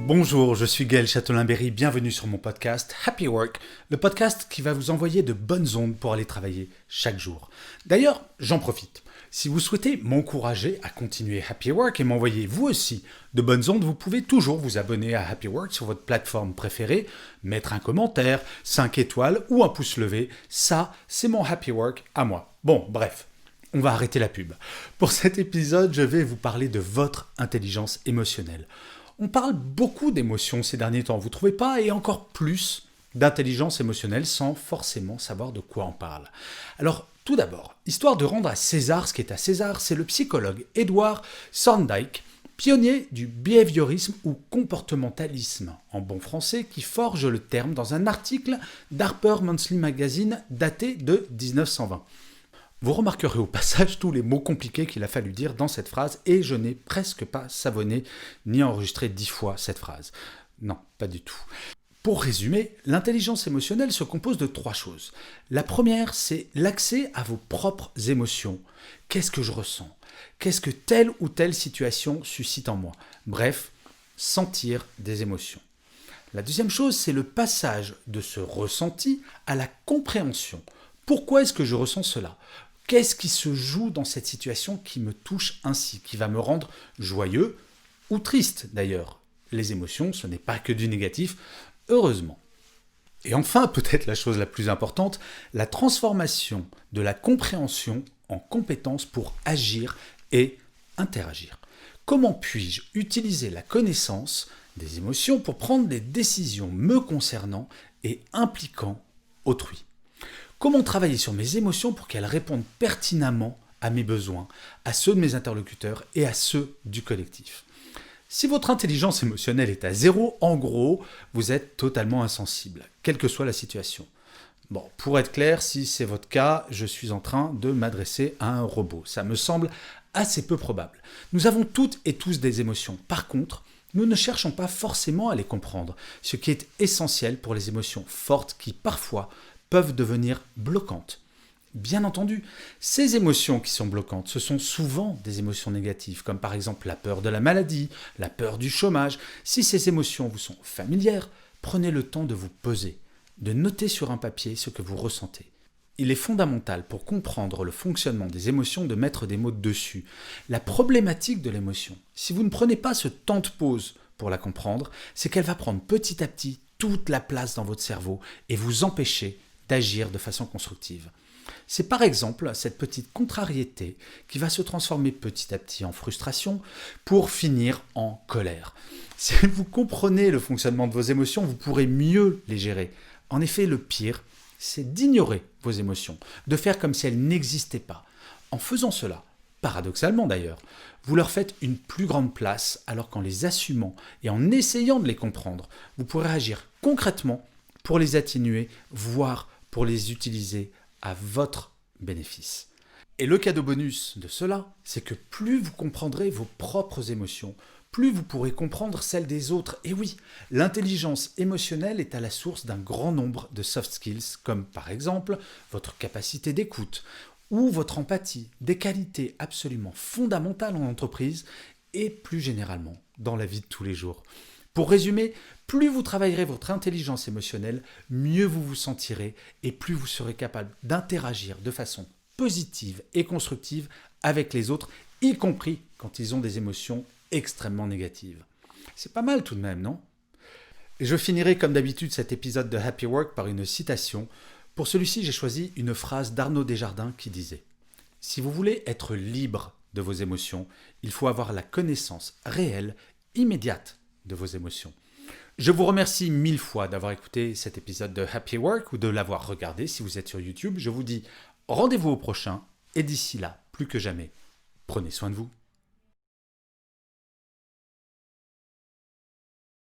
Bonjour, je suis Gaël Châtelain-Berry, bienvenue sur mon podcast Happy Work, le podcast qui va vous envoyer de bonnes ondes pour aller travailler chaque jour. D'ailleurs, j'en profite. Si vous souhaitez m'encourager à continuer Happy Work et m'envoyer vous aussi de bonnes ondes, vous pouvez toujours vous abonner à Happy Work sur votre plateforme préférée, mettre un commentaire, 5 étoiles ou un pouce levé. Ça, c'est mon Happy Work à moi. Bon, bref. On va arrêter la pub. Pour cet épisode, je vais vous parler de votre intelligence émotionnelle. On parle beaucoup d'émotions ces derniers temps, vous ne trouvez pas? Et encore plus d'intelligence émotionnelle sans forcément savoir de quoi on parle. Alors, tout d'abord, histoire de rendre à César ce qui est à César, c'est le psychologue Edward Thorndike, pionnier du behaviorisme ou comportementalisme, en bon français, qui forge le terme dans un article d'Harper Monthly Magazine daté de 1920. Vous remarquerez au passage tous les mots compliqués qu'il a fallu dire dans cette phrase et je n'ai presque pas savonné ni enregistré 10 fois cette phrase. Non, pas du tout. Pour résumer, l'intelligence émotionnelle se compose de 3 choses. La première, c'est l'accès à vos propres émotions. Qu'est-ce que je ressens? Qu'est-ce que telle ou telle situation suscite en moi? Bref, sentir des émotions. La deuxième chose, c'est le passage de ce ressenti à la compréhension. Pourquoi est-ce que je ressens cela? Qu'est-ce qui se joue dans cette situation qui me touche ainsi, qui va me rendre joyeux ou triste d'ailleurs? Les émotions, ce n'est pas que du négatif, heureusement. Et enfin, peut-être la chose la plus importante, la transformation de la compréhension en compétence pour agir et interagir. Comment puis-je utiliser la connaissance des émotions pour prendre des décisions me concernant et impliquant autrui? Comment travailler sur mes émotions pour qu'elles répondent pertinemment à mes besoins, à ceux de mes interlocuteurs et à ceux du collectif? Si votre intelligence émotionnelle est à 0, en gros, vous êtes totalement insensible, quelle que soit la situation. Bon, pour être clair, si c'est votre cas, je suis en train de m'adresser à un robot. Ça me semble assez peu probable. Nous avons toutes et tous des émotions. Par contre, nous ne cherchons pas forcément à les comprendre, ce qui est essentiel pour les émotions fortes qui parfois peuvent devenir bloquantes. Bien entendu, ces émotions qui sont bloquantes, ce sont souvent des émotions négatives, comme par exemple la peur de la maladie, la peur du chômage. Si ces émotions vous sont familières, prenez le temps de vous poser, de noter sur un papier ce que vous ressentez. Il est fondamental pour comprendre le fonctionnement des émotions de mettre des mots dessus. La problématique de l'émotion, si vous ne prenez pas ce temps de pause pour la comprendre, c'est qu'elle va prendre petit à petit toute la place dans votre cerveau et vous empêcher d'agir de façon constructive. C'est par exemple cette petite contrariété qui va se transformer petit à petit en frustration pour finir en colère. Si vous comprenez le fonctionnement de vos émotions, vous pourrez mieux les gérer. En effet, le pire, c'est d'ignorer vos émotions, de faire comme si elles n'existaient pas. En faisant cela, paradoxalement d'ailleurs, vous leur faites une plus grande place alors qu'en les assumant et en essayant de les comprendre, vous pourrez agir concrètement pour les atténuer, voire pour les utiliser à votre bénéfice. Et le cadeau bonus de cela, c'est que plus vous comprendrez vos propres émotions, plus vous pourrez comprendre celles des autres. Et oui, l'intelligence émotionnelle est à la source d'un grand nombre de soft skills, comme par exemple votre capacité d'écoute ou votre empathie, des qualités absolument fondamentales en entreprise et plus généralement dans la vie de tous les jours. Pour résumer, plus vous travaillerez votre intelligence émotionnelle, mieux vous vous sentirez et plus vous serez capable d'interagir de façon positive et constructive avec les autres, y compris quand ils ont des émotions extrêmement négatives. C'est pas mal tout de même, non? Et je finirai comme d'habitude cet épisode de Happy Work par une citation. Pour celui-ci, j'ai choisi une phrase d'Arnaud Desjardins qui disait « Si vous voulez être libre de vos émotions, il faut avoir la connaissance réelle, immédiate de vos émotions. » Je vous remercie 1000 fois d'avoir écouté cet épisode de Happy Work ou de l'avoir regardé si vous êtes sur YouTube. Je vous dis rendez-vous au prochain et d'ici là, plus que jamais, prenez soin de vous.